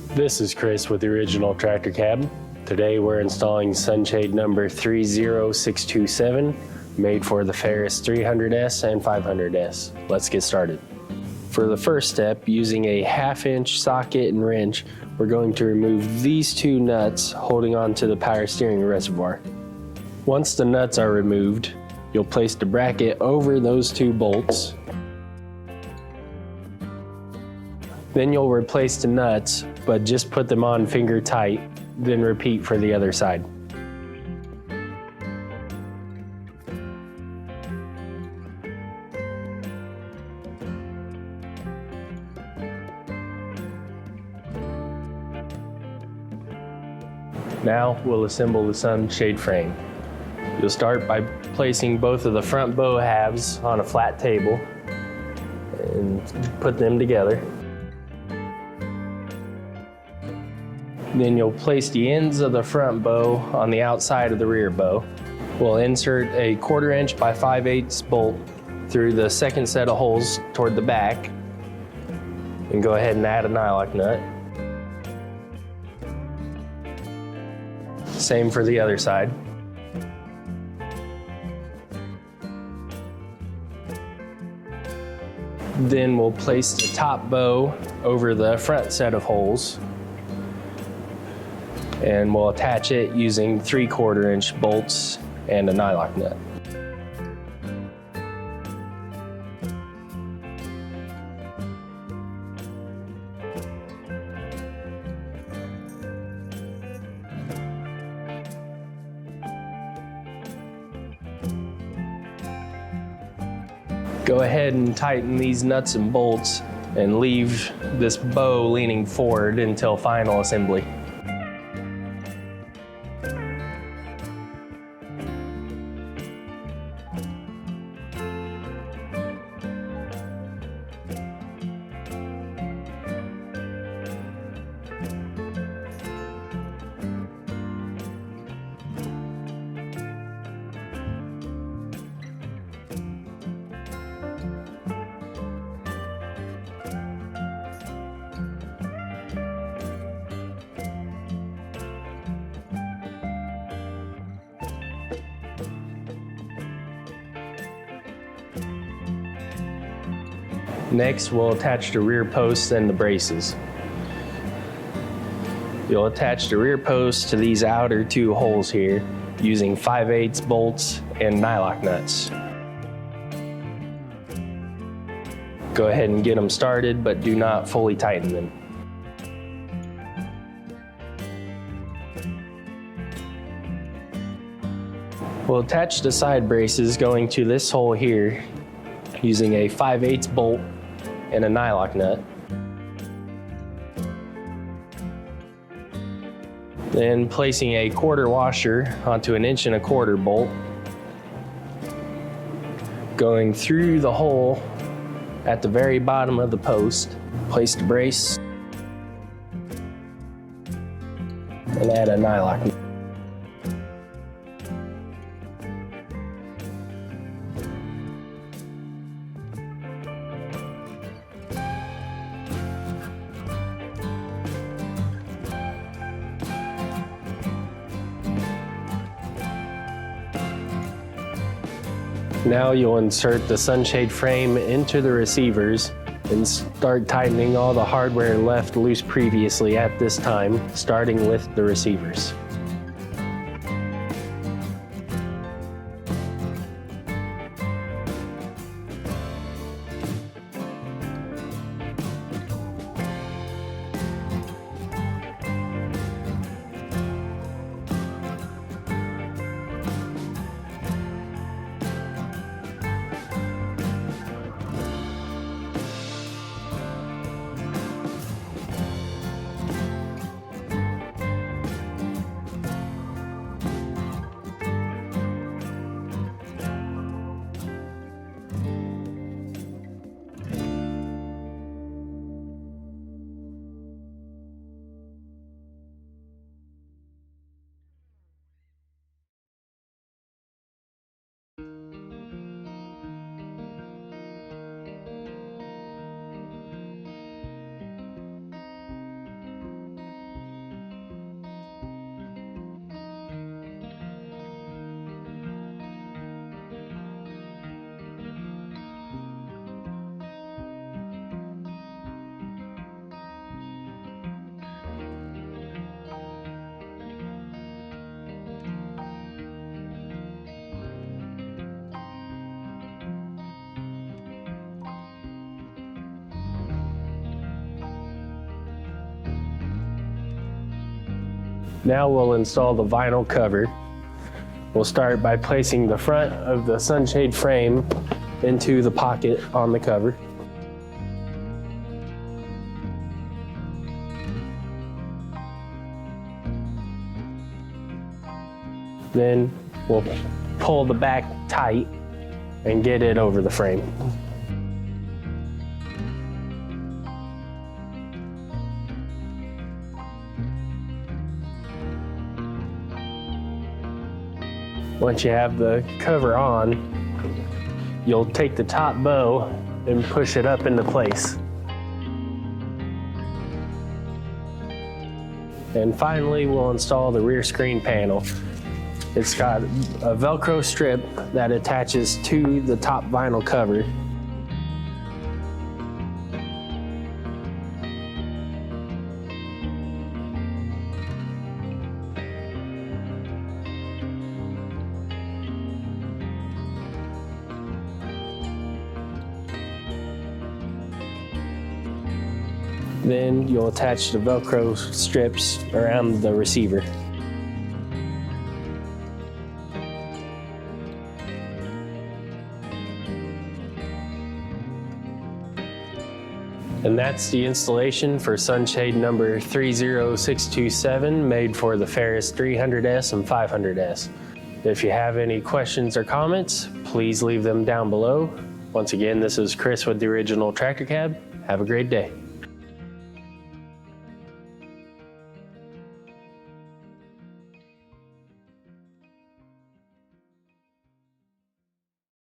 This is Chris with the Original Tractor Cab. Today we're installing sunshade number 30627, made for the Ferris 300S and 500S. Let's get started. For the first step, using a 1/2-inch socket and wrench, we're going to remove these two nuts holding onto the power steering reservoir. Once the nuts are removed, you'll place the bracket over those two bolts. Then you'll replace the nuts, but just put them on finger tight, then repeat for the other side. Now we'll assemble the sunshade frame. You'll start by placing both of the front bow halves on a flat table and put them together. Then you'll place the ends of the front bow on the outside of the rear bow. We'll insert a 1/4 inch by 5/8 bolt through the second set of holes toward the back and go ahead and add a nylock nut. Same for the other side. Then we'll place the top bow over the front set of holes, and we'll attach it using 3/4 inch bolts and a nylock nut. Go ahead and tighten these nuts and bolts and leave this bow leaning forward until final assembly. Next, we'll attach the rear posts and the braces. You'll attach the rear posts to these outer two holes here using 5/8 bolts and nylock nuts. Go ahead and get them started, but do not fully tighten them. We'll attach the side braces going to this hole here using a 5/8 bolt and a nylock nut. Then placing a 1/4 washer onto an 1 1/4 bolt, going through the hole at the very bottom of the post. Place the brace and add a nylock nut. Now you'll insert the sunshade frame into the receivers and start tightening all the hardware left loose previously at this time, starting with the receivers. Now we'll install the vinyl cover. We'll start by placing the front of the sunshade frame into the pocket on the cover. Then we'll pull the back tight and get it over the frame. Once you have the cover on, you'll take the top bow and push it up into place. And finally, we'll install the rear screen panel. It's got a Velcro strip that attaches to the top vinyl cover. Then you'll attach the Velcro strips around the receiver. And that's the installation for sunshade number 30627, made for the Ferris 300S and 500S. If you have any questions or comments, please leave them down below. Once again, this is Chris with the Original Tractor Cab. Have a great day.